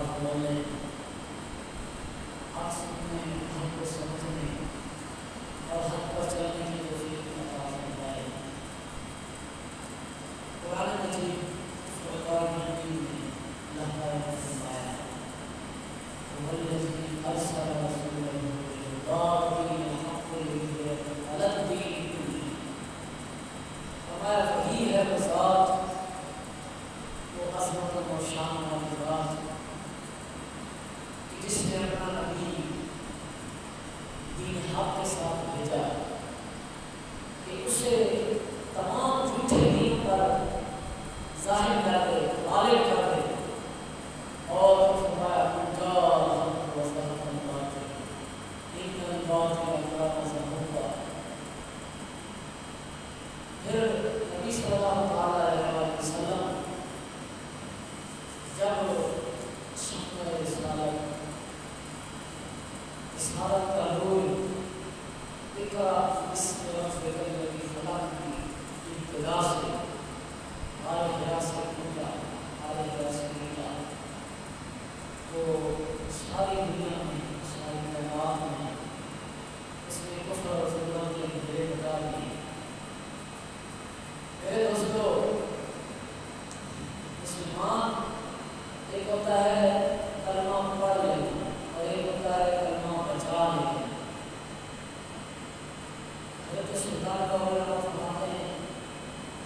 حق بولنے، حق سننے، حق کو سمجھنے اور حق پر چلنے کی توفیق عطا فرمائے۔ قرآن مجید فرقان حمید میں اللہ تعالیٰ نے فرمایا وَالَّذِي أَرْسَلَ رَسُولَهُ بِالْهُدَىٰ وَدِينِ الْحَقِّ لِيُظْهِرَهُ عَلَى الدِّينِ كُلِّهِ۔ فرمایا وہی ہے وہ ذات، وہ عظمت و شان والی ذات کہ جس نے اپنا نبی دین حق کے ساتھ بھیجا کہ اسے تمام جھوٹے دین پر ظاہر کر دے، غالب کر دے، اور فرمایا قُلْ جَاءَ الْحَقُّ وَزَهَقَ الْبَاطِلُ إِنَّ الْبَاطِلَ كَانَ زَهُوقًا۔ پھر نبی صلی اللہ علیہ وسلم جب شہر رسالت کا نور اقرأ بسم ربک الذی خلق کی ابتدا سے ہمارے حیا سے نکلا، ہمارے حیا سے نکلا تو ساری دنیا میں، ساری کائنات میں اس میں کفر اور ظلمت کی گھیرے بتا دی۔ میرے دوستو، مسلمان ایک ہوتا ہے کلمہ پڑھ لینا اور ایک ہوتا ہے کلمہ بچا لینا۔ حضرت سلطان کا علماء فرماتے ہیں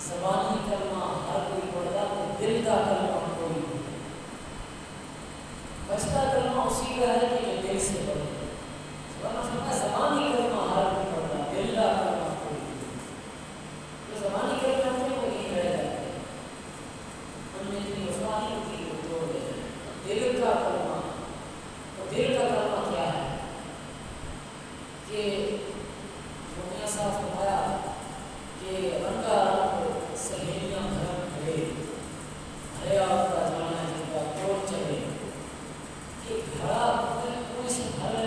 زبانی کلمہ ہر کوئی پڑھتا تو دل کا کلمہ کوئی نہیں۔ بچتا کلمہ اسی کا ہے کہ جو دل سے پڑھے، ورنہ فرمایا زبانی کلمہ ہر کوئی پڑھتا، دل کا کلمہ کوئی نہیں۔ جو زبانی کلمہ ہوتے ہیں وہ نہیں رہ جاتے، ان میں اتنی وفا نہیں ہوتی وہ توڑ دیتے۔ دل کا کلمہ، تو دل کا کلمہ کیا ہے کہ میاں صاحب فرمایا کہ رنگا رنگ سہیلیاں گھر کھڑے، ہرے آپ کا جانا جن کا توڑ چلے، کہ گھڑا کوئی سے گھر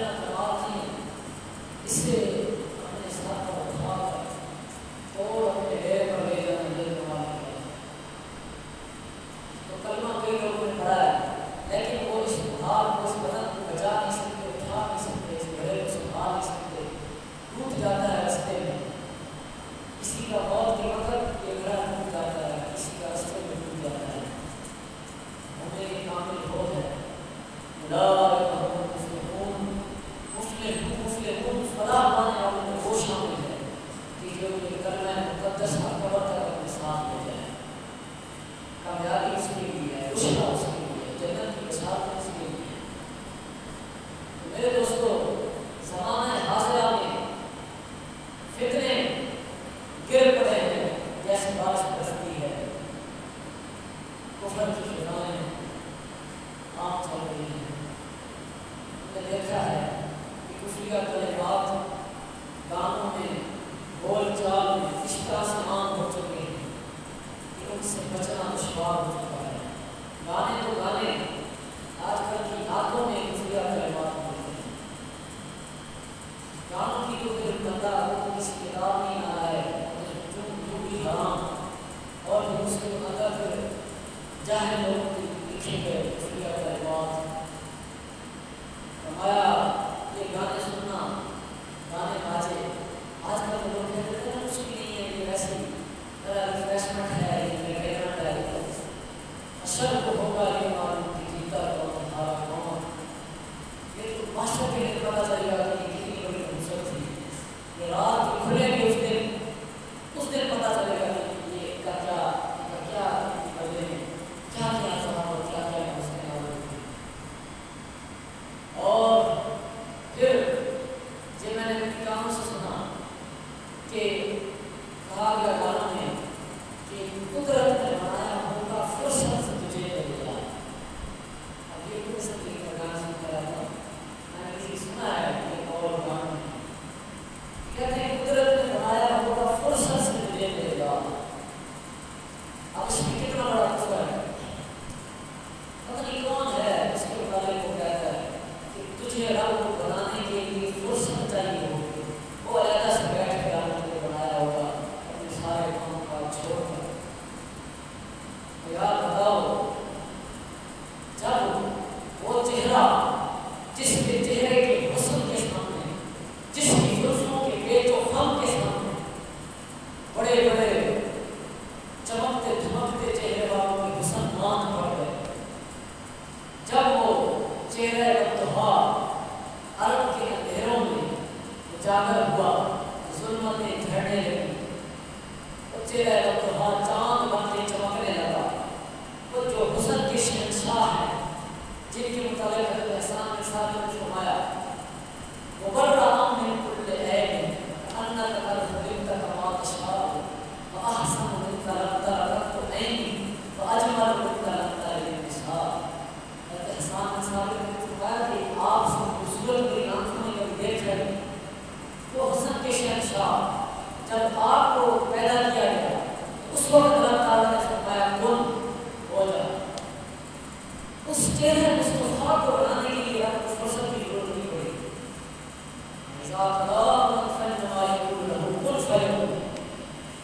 کے چہرے کے حسن کے سامنے، جس کی زلفوں کے پیچ و خم کے سامنے بڑے بڑے چمکتے دھمکتے چہرے والوں کے حسن مان پڑ گئے۔ جب وہ چہرہ ابتہا عرب کے اندھیروں میں اجاگر ہوا، ظلمتیں جھڑنے لگی، وہ چہرہ ابتہا چاند بن کے چمکنے لگا۔ وہ جو حسن کے شہنشاہ ہیں جن کے متعلق حضرت احسان بن ثابت نے فرمایا مبرأ من كل عیب انک قد خلقت کما تشاء واحسن منک لم ترت عینی واجمل منک لم تلد النساء۔ حضرت احسان بن ثابت نے فرمایا کہ آپ سے خوبصورت میری آنکھوں نے کبھی دیکھ ہے۔ وہ حسن کے شہنشاہ جب آپ کو پیدا کیا گیا اس وقت اللہ تعالیٰ نے فرمایا کن ہو جا۔ اس چہرے مصطفیٰ کو بنانے کے لیے آپ کو فرصت کی ضرورت نہیں پڑی۔ اذا قضى امرا فانما يقول له كن فيكون۔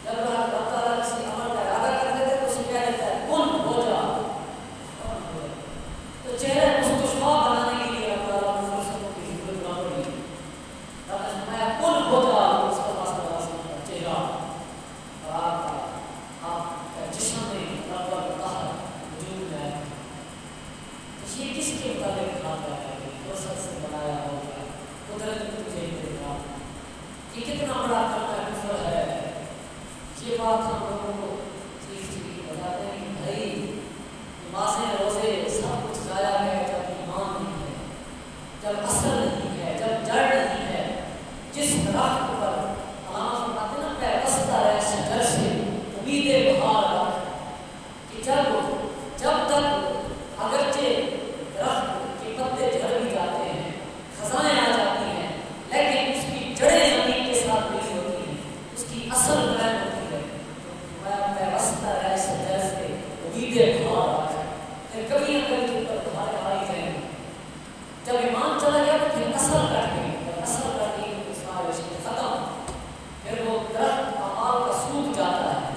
جب اللہ تعالیٰ کسی امر کا ارادہ کرتے تھے تو اسے کیا کہتا ہے کن ہو جا۔ تو چہرے مصطفیٰ بنانے کے لیے اللہ تعالیٰ کو فرصتوں کی ضرورت نہ پڑی۔ اللہ نے فرمایا کن ہو جا، مصطفیٰ صلی اللہ علیہ وسلم کا چہرہ اور آپ کا جسم میں رب الطاہر وجود میں آیا۔ یہ کس کے مطابق کہا گیا ہے کہ فرصت سے بنایا ہوگا، قدرت نے تجھے دیکھا۔ یہ کتنا بڑا کلمہ کفر ہے۔ یہ بات ہم لوگوں کو چیز بتاتے ہیں کہ بھائی نمازیں روزے سب کچھ ضائع ہے جب ایمان نہیں ہے، جب اصل نہیں ہے، جب جڑ نہیں ہے۔ جس درخت پر علامہ فرماتے ہیں نا پیوستہ رہ شجر سے امید بہار رکھ، کہ جب تک اگرچہ درخت کے پتے جھڑ بھی جاتے ہیں، خزائیں آ جاتی ہیں، لیکن اس کی جڑیں زمین کے ساتھ ملی ہوتی ہیں، اس کی اصل قائم ہوتی ہے۔ میں پیوستہ رہ شجر سے امید بہار رکھ، پھر کبھی نہ کبھی تم پر بہار آئی جائیں گی۔ جب ایمان چلا گیا تو پھر اصل کٹ گئی، اصل کٹ گئی تو سارے رشتے ختم، پھر وہ درخت اعمال کا سوکھ جاتا ہے۔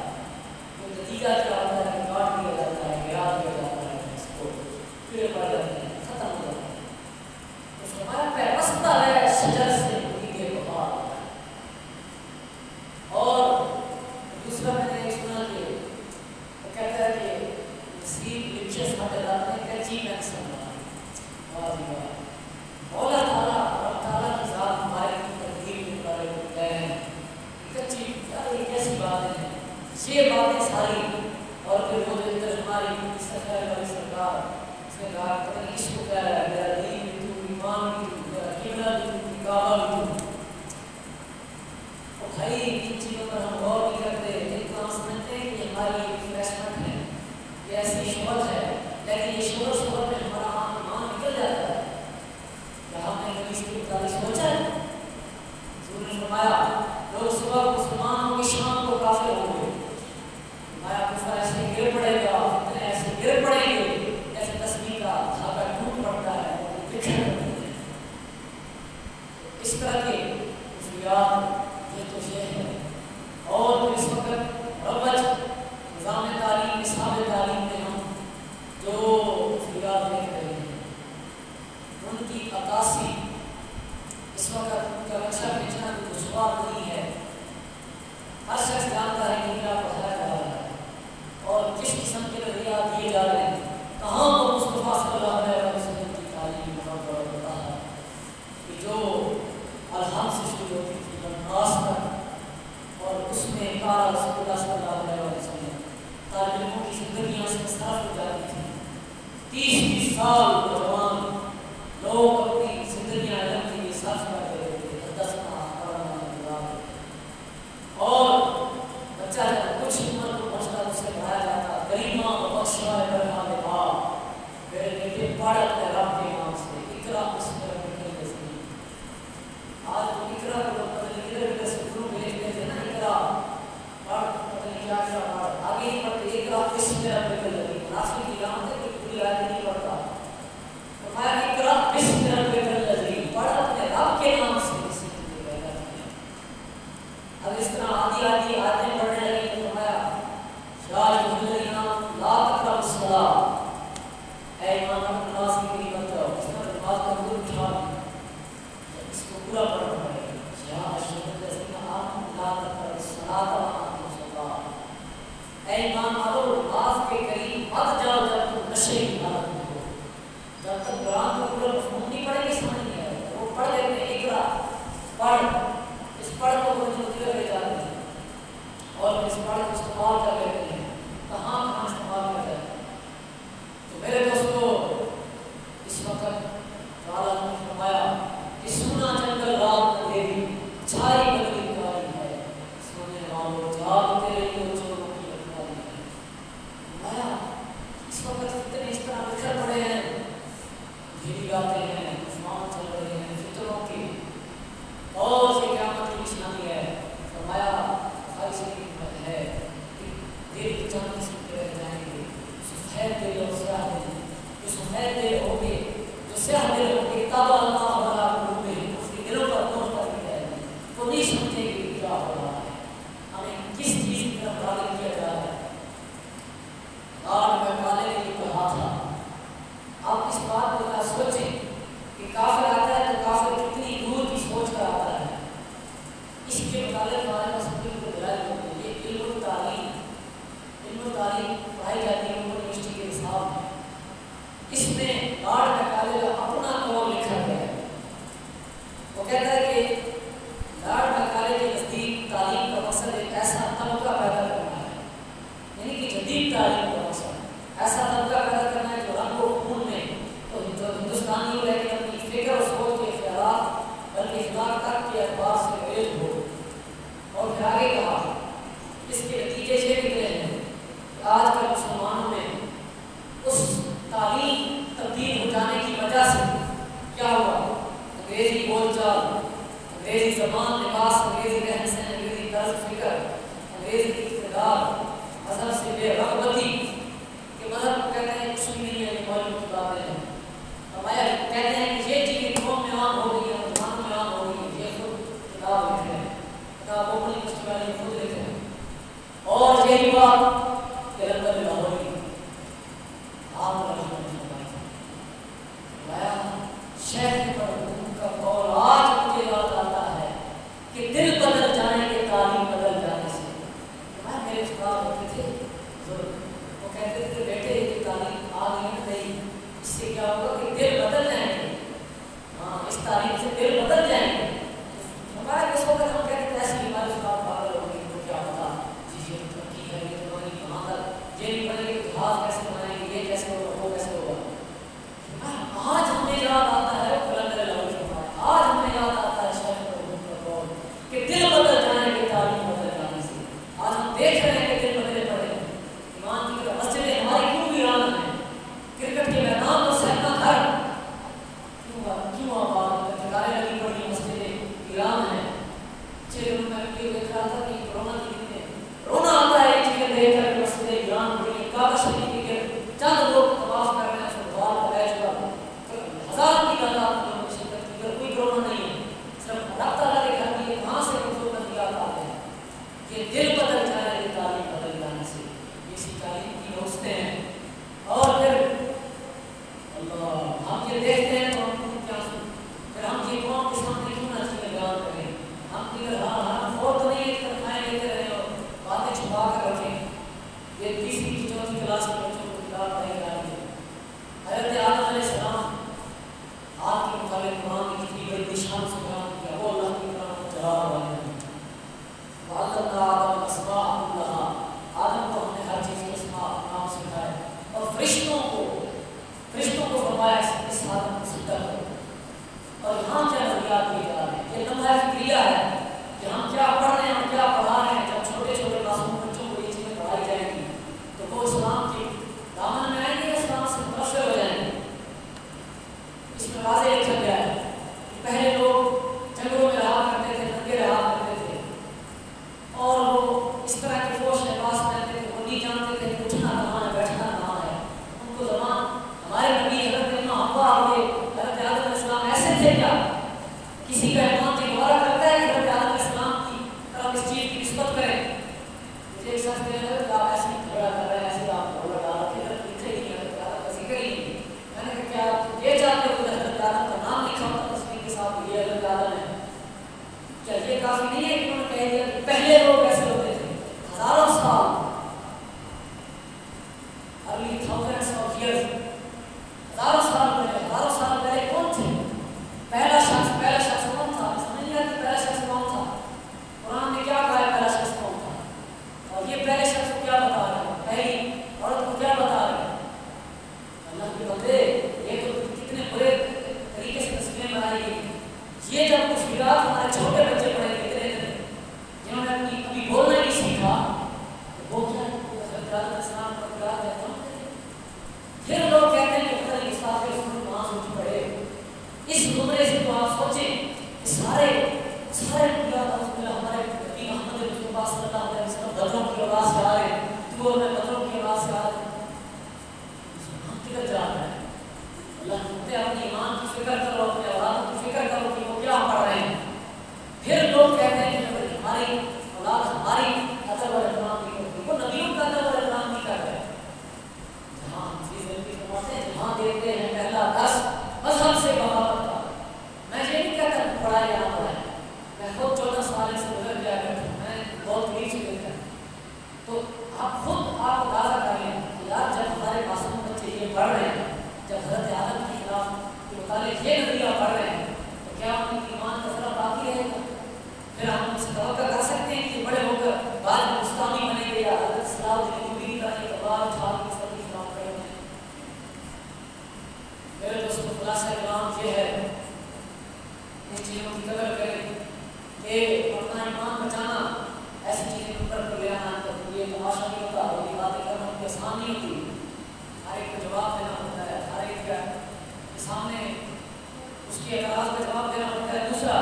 تو نتیجہ کیا ہوتا ہے کہ کاٹ دیا جاتا ہے، گرا دیا جاتا ہے، اس کو پھر پڑ جاتے ہیں، ختم ہو جاتے ہیں۔ تو فرمایا پیوستہ ہے شجر سے امید بہار۔ اور دوسرا میں نے سنا کہ وہ کہتا ہے کہ نصیب لکھے ساتھ رات میں کچی میں سمجھا مولا تعالیٰ رب تعالیٰ کی ذات ہمارے کی تقدیر کے بارے میں گئے ہیں کچی، یہ کیسی باتیں ہیں یہ باتیں ساری۔ اور پھر وہ جو ہماری سرکار والی سرکار اس نے کہا پتہ نہیں کس کو کہہ رہا ہے، میرا دین بھی تو، ایمان بھی تو، میرا قبلہ بھی تو، کعبہ بھی تو۔ اور بھائی ان چیزوں پر ہم غور نہیں کرتے، ایک تو ہم سمجھتے ہیں کہ ہماری ریفریشمنٹ ہے، یہ ایسی شغل ہے، لیکن یہ شغل میں ہمارا ایمان نکل جاتا ہے۔ کیا ہم نے کبھی اس کے متعلق سوچا ہے؟ حضور نے فرمایا لوگ صبح مسلمان ہوں گے، شام کو کافر ہوں گے، فرمایا کفر ایسے گر پڑے گا، فتنے ایسے گر پڑیں گے جیسے تسبیح کا دھاگا ٹوٹ پڑتا ہے اور بکھر پڑتے ہیں۔ اس طرح کے کفریات یہ تو یہ ہے۔ اور اس وقت روج نظام تعلیم، نصاب تعلیم میں ہم جو کفریات دیکھ رہے ہیں ان کی عکاسی اس وقت ان کا نقشہ کھینچنا کوئی دشوار نہیں ہے۔ ہر شخص جانتا ہے کہ کیا پڑھایا جا رہا ہے اور کس قسم کے نظریات دیے جا رہے ہیں، کہاں کو مصطفیٰ صلی اللہ علیہ وسلم کی تعلیم مقرر ہوتا ہے کہ جو الحم سے شروع ہوتی تھی ناس تک، اور اس میں کار رسول اللہ صلی اللہ علیہ وسلم طالب علموں کی زندگیاں سے صرف ہو جاتی تھی۔ 30 سال نوجوان لوگ اپنی زندگیاں علم کے لیے صرف کرتے تھے، پورا پڑھنا پڑے گا. یا الذین آمنوا لا تقربوا الصلاۃ وانتم سکارى. اے ایمان والو نماز کے قریب مت جاؤ جب تم نشے کی حالت میں ہو. جب تک قرآن کو پورا مفہوم نہیں پڑھیں گے سمجھ نہیں آئے گا. وہ پڑھ لیتے ہیں اقرا پڑھ، اس پڑھ کو مجھے لے جاتے ہیں اور اس پڑھ کو استعمال کر لیتے ہیں. کہاں استعمال کرتے ہیں. تو میرے دوستو اس وقت تعالیٰ نے فرمایا کہ سونا جنگل رات اندھیری چھائی بدلی کاری ہے، سونے والوں جاگتے رہیے چوروں کی رکھوالی ہے. فرمایا اس وقت فتنے اس طرح بکھر پڑے ہیں، اندھیری آتے ہیں، طوفان چل رہے ہیں فتنوں کے، اور یہ قیامت کی نشانی ہے. فرمایا ہر شریف میں ہے کہ دیر کی چاند قسم کے رہ جائیں گے. سفید دل اور سیاہ دل، جو سفید دل ہوں گے، جو سیاہ دل ہوں گے، تابع اللہ والا قلوبہم، اس کے دلوں پر نور کر دیا ہے. وہ نہیں سمجھے گے کہ کیا ہو رہا ہے، ہمیں کس چیز کی طرف راغب کیا جا رہا ہے. آج میں کالے نے یہ کہا تھا، آپ اس بات کو ذرا سوچیں کہ کافر آتا ہے تو کافر کتنی دور کی سوچ کر آتا ہے. اس کے متعلق ہمارے پاس بالکل دلائل ہوتے ہیں. یہ علم و تعلیم پڑھائی جاتی ہے یونیورسٹی کے حساب میں. اس میں لارڈ میکالے کا اپنا قول لکھا گیا ہے. وہ کہتا ہے کہ لارڈ میکالے کے نزدیک تعلیم کا مقصد ایک ایسا طبقہ پیدا کرنا ہے، یعنی کہ جدید تعلیم کا مقصد ایسا طبقہ پیدا کرنا ہے جو رنگ و خون میں تو ہندوستانی ہو لیکن اپنی فکر اور سوچ کے خیالات بلکہ اخلاق تک کے اعتبار سے گریز ہو. اور پھر آگے کہا اس کے نتیجے یہ نکلے ہیں کہ آج کل مسلمانوں میں اس تعلیم تبدیل ہو جانے کی وجہ سے کیا ہوا، انگریزی بول چال، انگریزی زبان لباس، انگریزی رہن سہن، انگریزی طرز فکر، انگریزی اقتدار، مذہب سے بے رغبتی کہ مذہب کو کہتے ہیں کچھ بھی نہیں ہے، یہ مولوی کی باتیں ہیں. فرمایا کہتے ہیں کہ یہ چیز قوم میں عام ہو گئی ہے، مسلمانوں میں عام ہو گئی ہے. یہ خود کتاب لکھے ہیں، کتاب وہ بڑی مشکل والی خود لکھے ہیں. اور یہی بات کلندر لاہوری آپ رحمۃ فرمایا شیخ پر ان کا قول آج مجھے یاد آتا ہے کہ دل بدل جانے کے تعلیم بدل جانے سے. میرے استاد ہوتے تھے وہ کہتے تھے بیٹے یہ تعلیم آ گئی نہیں، اس سے کیا ہوگا کہ دل بدل جائیں گے. ہاں اس تعلیم سے دل بدل جائیں گے. ہمارا اس وقت ہم کہتے ہیں ایسی ہمارے استاد پاگل ہو گئی تو کیا ہوتا جی یہ ترقی ہے، یہ تو نہیں کہاں تک، یہ نہیں پڑھیں گے تو جہاز کیسے بنائیں گے، یہ کیسے ہوگا، وہ کیسے ہوگا. آج ہمیں یاد آتا ہے کلندر لاہوری فرمایا، آج ہمیں یاد آتا ہے شیخ پر کا قول کہ دل بدل جانے کے تعلیم بدل جانے سے. آج ہم دیکھ رہے ہیں کہ دل بدلے پڑے ہیں. ایمان کی طرح مسجدیں ہماری کیوں ویران ہیں، کرکٹ کے میدان اور سینما گھر کیوں آباد ٹھکانے لگی پڑی مسجدیں ویران ہیں. پچھلے دنوں میں یہ دیکھ رہا تھا کہ کورونا کے دن میں رونا آتا ہے یہ چیزیں دیکھ کر مسجدیں ویران پڑی ہیں. کعبہ شریف کے گرد چند لوگ طواف کر رہے ہیں، فٹ بال کا میچ کا ہزار کی تعداد میں لوگوں نے شرکت کی ہے. کوئی کورونا نہیں ہے، صرف اللہ تعالیٰ کے گھر میں کہاں سے حضور نتیجات آتے ہیں. یہ دل بدل جانے کی تعلیم بدل جانے سے اسی تعلیم کی روشتے ہیں. اور پھر اللہ ہم یہ دیکھتے ہیں تو ہم کیا سن پھر ہم یہ قوم کے سامنے کیوں نہ چیزیں بیان کریں. ہم کی ہم اور تو نہیں ایک تنخواہیں لیتے رہے اور باتیں چھپا کر رکھیں. یہ تیسری کی چوتھی کلاس کے بچوں کو کتاب پڑھائی جا رہی ہے. حضرت آدم علیہ السلام آپ کے مطابق قرآن کی کتنی بڑی نشان سے بیان کیا. وہ اللہ کی قرآن کو چلا رہا ہے. وَعَلَّمْنَا آدَمَ الْأَسْمَاءَ كُلَّهَا، آدم کو ہم نے ہر چیز کے اسماء نام سکھائے. اور فرشتوں کو فرمایا اس آدم کو سجدہ کرو. اور یہاں کیا نظریات دیے جا رہے ہیں، یہ لمحہ فکریہ ہے کہ ہم کیا پڑھ رہے ہیں، ہم کیا پڑھا رہے ہیں. جب چھوٹے چھوٹے معصوم بچوں کو یہ چیزیں پڑھائی جائیں گی تو وہ اسلام کے دامن میں آئیں گے، اسلام سے متاثر ہو جائیں گے. اس میں واضح لکھا گیا ہے کہ پہلے لوگ جنگلوں میں رہا کرتے تھے، ننگے رہا کرتے تھے اور وہ اس طرح کے فوش لباس پہنتے تھے. وہ نہیں جانتے تھے کہ اٹھنا کہاں ہے، بیٹھنا کہاں ہے. ان کو زمان ہمارے نبی حضرت حوا ہوئے، حضرت آدم علیہ السلام ایسے تھے کیا؟ کسی کا ایمان سے گوارا کرتا ہے کہ حضرت آدم علیہ السلام کی طرف اس چیز کی نسبت کریں. مجھے ایک شخص نے کہا آپ ایسے ہی جھگڑا کر رہے ہیں، ایسے آپ جھگڑا ڈال رہے ہیں، لکھے ہی نہیں، حضرت آدم کا ذکر ہی نہیں. میں نے کہا کیا آپ یہ چاہتے ہو کہ حضرت آدم کا نام لکھا ہوتا تصویر کے ساتھ یہ حضرت آدم ہے؟ چھوٹے بچے پڑھے اتنے جنہوں نے کبھی بولنا نہیں سیکھا، وہ کیا حضرت آدم السلام پر قرآن کہتا ہوں، پھر لوگ کہتے ہیں کہ پتہ نہیں گستاخ رسول وہاں سے اٹھ پڑے۔ اس زمرے سے تو آپ سوچیں کہ سارے ہمارے نبی محمد مصطفیٰ صلی اللہ علیہ وسلم بدروں کی آواز سے آ رہے ہیں، دور میں بدروں کی آواز سے آ رہے ہیں، کدھر جا رہا ہے؟ اللہ کہتے ہیں اپنے ایمان کی فکر کرو، اپنے اولاد کی فکر کرو کہ وہ کیا پڑھ رہے ہیں۔ پھر لوگ کہتے ہیں کہ ہماری اولاد ہماری ادب اور احترام نہیں کرتی، وہ نبیوں کا ادب اور احترام نہیں کر رہے۔ جہاں جہاں دیتے ہیں پہلا درس مذہب سے بغاوت کا، میں یہ نہیں کہتا کہ پڑھا یا نہ پڑھا، میں خود 14 سال سے گزر گیا کرتا ہوں، میں بہت قریب سے دیکھا ہے۔ تو آپ خود آپ اندازہ کر لیں کہ یار جب ہمارے معصوم بچے یہ پڑھ رہے ہیں، جب حضرت آدم کے خلاف کے متعلق یہ نظریہ پڑھ رہے ہیں، تو کیا ان کی ایمان کا ذرا باقی رہے گا؟ پھر ہم ان سے توقع کر سکتے ہیں کہ بڑے ہو کر بعد میں مستعمی بنے گے یا حضرت صلاح الدین ایوبی کا یہ تلوار اٹھا کے سب کی خلاف کریں گے؟ میرے دوستوں خلاصہ کلام یہ ہے، ان چیزوں کی قدر کریں کہ اپنا ایمان بچانا ایسی چیزیں اوپر کو لے آنا، تو یہ تماشا نہیں ہوتا، یہ باتیں کرنا ان کے آسان نہیں ہوتی، ہر ایک کو جواب دینا ہوتا ہے، ہر ایک کے سامنے اس کی اعتراض کا جواب دینا ہوتا ہے۔ دوسرا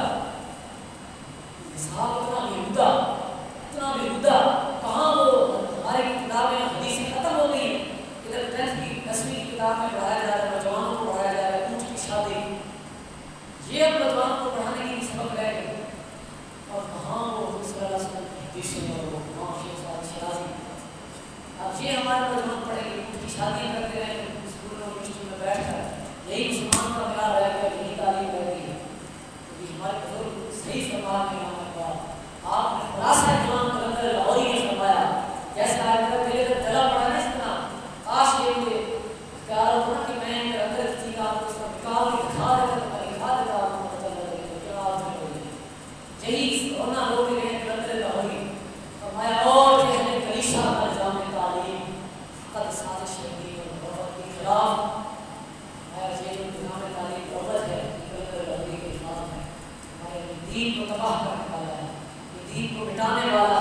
صاحب اتنا بےہودہ کہاں وہ ہماری کتابیں حدیثیں ختم ہو گئی، ادھر 10th کی 10ویں کی کتاب میں پڑھایا جا رہا ہے، نوجوانوں کو پڑھایا جا رہا ہے اونٹ کی شادی، یہ اب نوجوانوں کو پڑھانے کی سبق رہ گئے، اور کہاں وہ صلی اللہ علیہ وسلم کی حدیثیں اور وہ کہاں شیخ صاحب شرازی۔ اب یہ ہمارے نوجوان پڑھیں گے، اونٹ کی شادی کرتے رہیں گے اسکول میں یونیورسٹی میں بیٹھ کر، یہی مسلمان کا معیار رہ گیا، یہی تعلیم رہ گئی ہے۔ ہمارے بزرگ صحیح فرما کے آپ نے خلاصہ کلام قلندر لاہوری نے فرمایا، جیسے آج کا دل جلا پڑا نہیں سکنا، کاش یہ مجھے اختیار ہونا کہ میں اندر چیز آپ کو سب نکال کے دکھا دیتا آپ کو پتہ لگے کہ کیا آپ نے بولی۔ یہی ہونا لوگ ہیں قلندر لاہوری فرمایا، اور کہ ہمیں کلیسا کا نظام تعلیم قد سازش شدید اور محبت کے خلاف، یہ جو نظام تعلیم محبت ہے قلندر لاہوری کے خلاف ہے، ہمارے دین کو تباہ کرنے والا ہے، دین کو مٹانے والا